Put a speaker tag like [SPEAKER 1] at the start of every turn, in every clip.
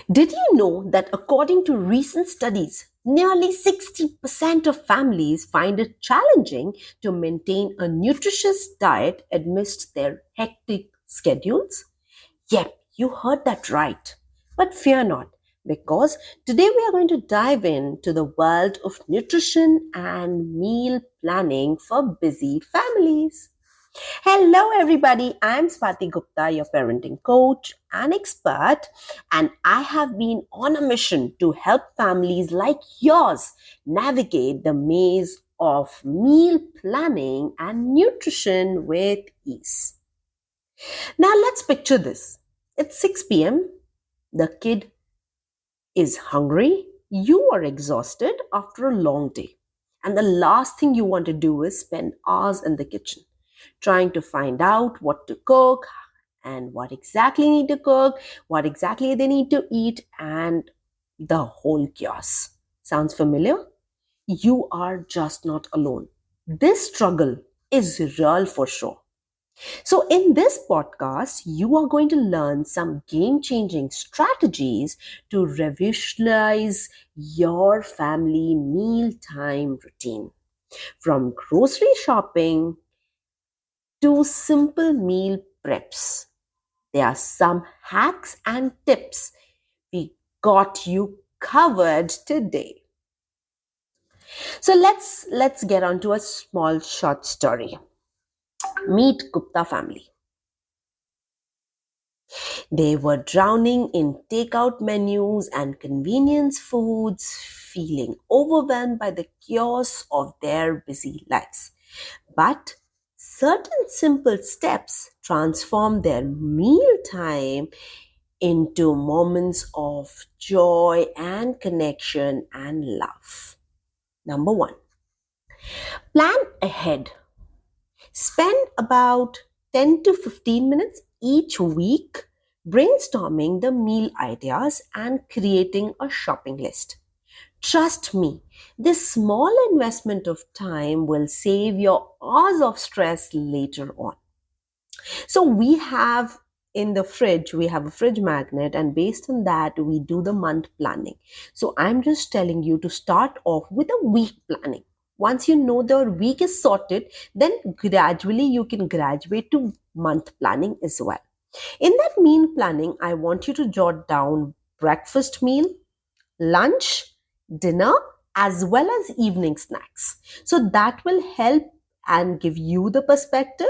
[SPEAKER 1] Did you know that according to recent studies, nearly 60% of families find it challenging to maintain a nutritious diet amidst their hectic schedules? Yep, you heard that right. But fear not, because today we are going to dive into the world of nutrition and meal planning for busy families. Hello, everybody. I'm Swati Gupta, your parenting coach and expert, and I have been on a mission to help families like yours navigate the maze of meal planning and nutrition with ease. Now, let's picture this. It's 6 p.m., the kid is hungry, you are exhausted after a long day, and the last thing you want to do is spend hours in the kitchen trying to find out what to cook and what exactly need to cook, what exactly they need to eat, and the whole chaos. Sounds familiar? You are just not alone. This struggle is real for sure. So, in this podcast, you are going to learn some game changing strategies to revolutionize your family mealtime routine. From grocery shopping to simple meal preps, there are some hacks and tips we got you covered today. So let's get on to a small short story. Meet Gupta family. They were drowning in takeout menus and convenience foods, feeling overwhelmed by the chaos of their busy lives. But certain simple steps transformed their mealtime into moments of joy and connection and love. Number one, plan ahead. Spend about 10 to 15 minutes each week brainstorming the meal ideas and creating a shopping list. Trust me, this small investment of time will save your hours of stress later on. So we have a fridge magnet, and based on that, we do the month planning. So I'm just telling you to start off with a week planning. Once you know the week is sorted, then gradually you can graduate to month planning as well. In that meal planning, I want you to jot down breakfast meal, lunch, dinner, as well as evening snacks. So that will help and give you the perspective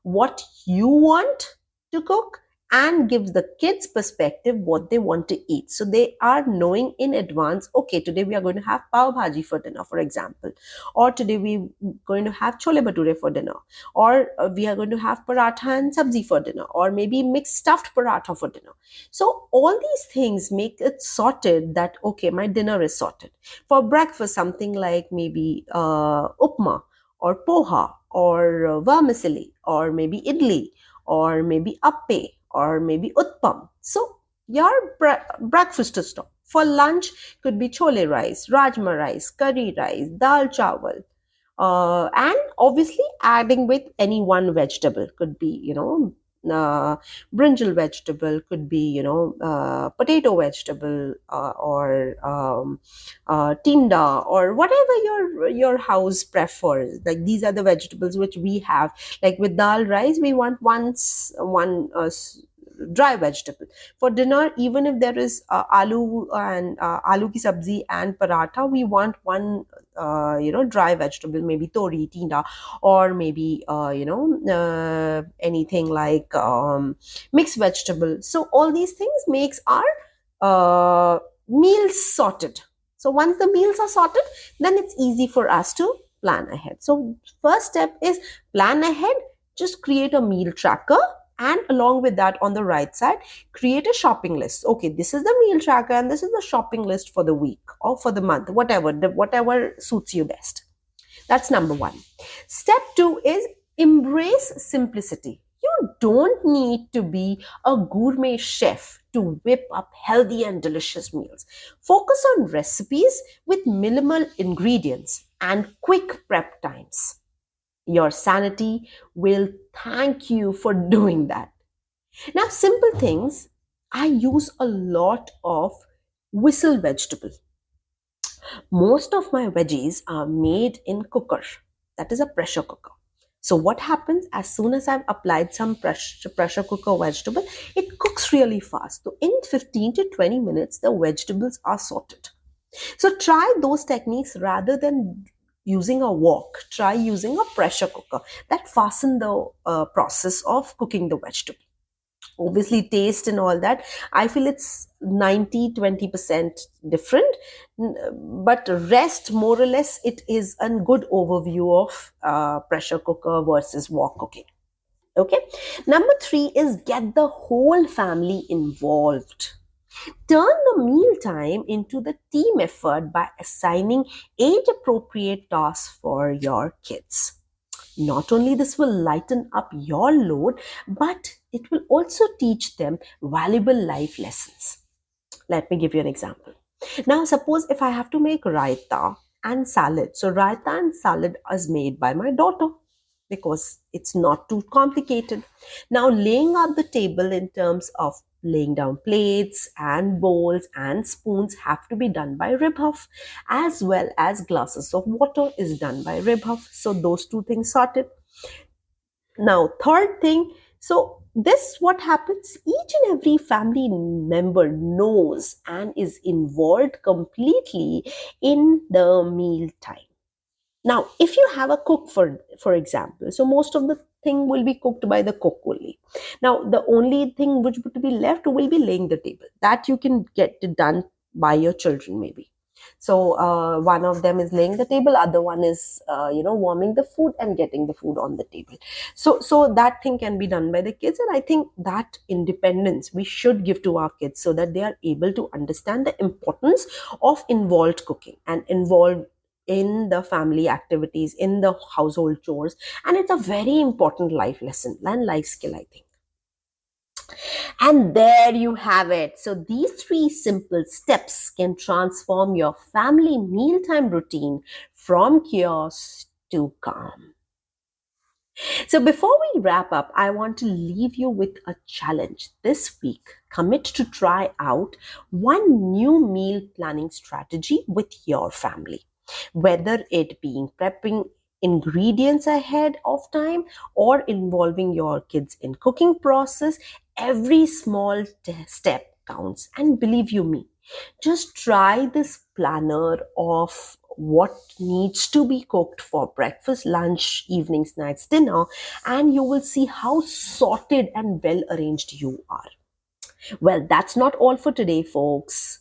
[SPEAKER 1] what you want to cook, and gives the kids perspective what they want to eat. So they are knowing in advance, okay, today we are going to have pav bhaji for dinner, for example, or today we're going to have chole bhature for dinner, or we are going to have paratha and sabzi for dinner, or maybe mixed stuffed paratha for dinner. So all these things make it sorted that, okay, my dinner is sorted. For breakfast, something like maybe upma or poha or vermicelli or maybe idli or maybe appe or maybe utpam. So your breakfast is stop. For lunch, could be chole rice, rajma rice, curry rice, dal chawal, and obviously adding with any one vegetable. Could be, brinjal vegetable, could be, potato vegetable, or tinda, or whatever your house prefers. Like, these are the vegetables which we have. Like with dal rice, we want one dry vegetable. For dinner, even if there is aloo ki sabzi and paratha, we want one dry vegetable, maybe tori, tina, or maybe anything like mixed vegetable. So all these things makes our meals sorted. So once the meals are sorted, then it's easy for us to plan ahead. So first step is plan ahead. Just create a meal tracker, and along with that, on the right side, create a shopping list. Okay, this is the meal tracker and this is the shopping list for the week or for the month, whatever suits you best. That's number one. Step two is embrace simplicity. You don't need to be a gourmet chef to whip up healthy and delicious meals. Focus on recipes with minimal ingredients and quick prep times. Your sanity will thank you for doing that. Now, simple things I use a lot of whistle vegetable. Most of my veggies are made in cooker. That is a pressure cooker. So what happens as soon as I've applied some pressure cooker vegetable, it cooks really fast. So in 15 to 20 minutes, the vegetables are sorted. So try those techniques rather than using a wok. Try using a pressure cooker that fasten the process of cooking the vegetable. Obviously taste and all that, I feel it's 90-20% different. But rest, more or less, it is a good overview of pressure cooker versus wok cooking. Okay, number 3 is get the whole family involved. Turn the meal time into the team effort by assigning age appropriate tasks for your kids. Not only this will lighten up your load, but it will also teach them valuable life lessons. Let me give you an example. Now, suppose if I have to make raita and salad. So, raita and salad is made by my daughter because it's not too complicated. Now, laying out the table in terms of laying down plates and bowls and spoons have to be done by Ribhuff, as well as glasses of water is done by Ribhuff. So, those two things sorted. Now, third thing, so this what happens, each and every family member knows and is involved completely in the meal time. Now, if you have a cook, for example, so most of the thing will be cooked by the cook only. Now, the only thing which would be left will be laying the table. That you can get it done by your children maybe. So one of them is laying the table, other one is warming the food and getting the food on the table. So that thing can be done by the kids, and I think that independence we should give to our kids so that they are able to understand the importance of involved cooking and involved in the family activities, in the household chores. And it's a very important life lesson and life skill, I think. And there you have it. So these 3 simple steps can transform your family mealtime routine from chaos to calm. So before we wrap up, I want to leave you with a challenge. This week, commit to try out one new meal planning strategy with your family, whether it being prepping ingredients ahead of time or involving your kids in cooking process. Every small step counts, and believe you me, just try this planner of what needs to be cooked for breakfast, lunch, evening snacks, dinner, and you will see how sorted and well arranged you are. Well, that's not all for today, folks.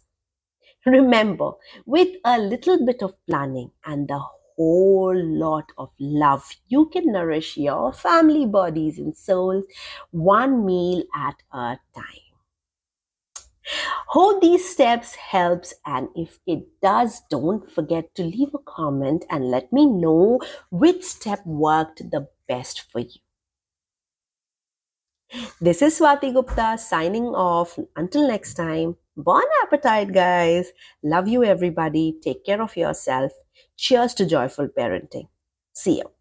[SPEAKER 1] Remember, with a little bit of planning and a whole lot of love, you can nourish your family bodies and souls one meal at a time. Hope these steps helps, and if it does, don't forget to leave a comment and let me know which step worked the best for you. This is Swati Gupta signing off. Until next time, bon appetite, guys. Love you, everybody. Take care of yourself. Cheers to joyful parenting. See you.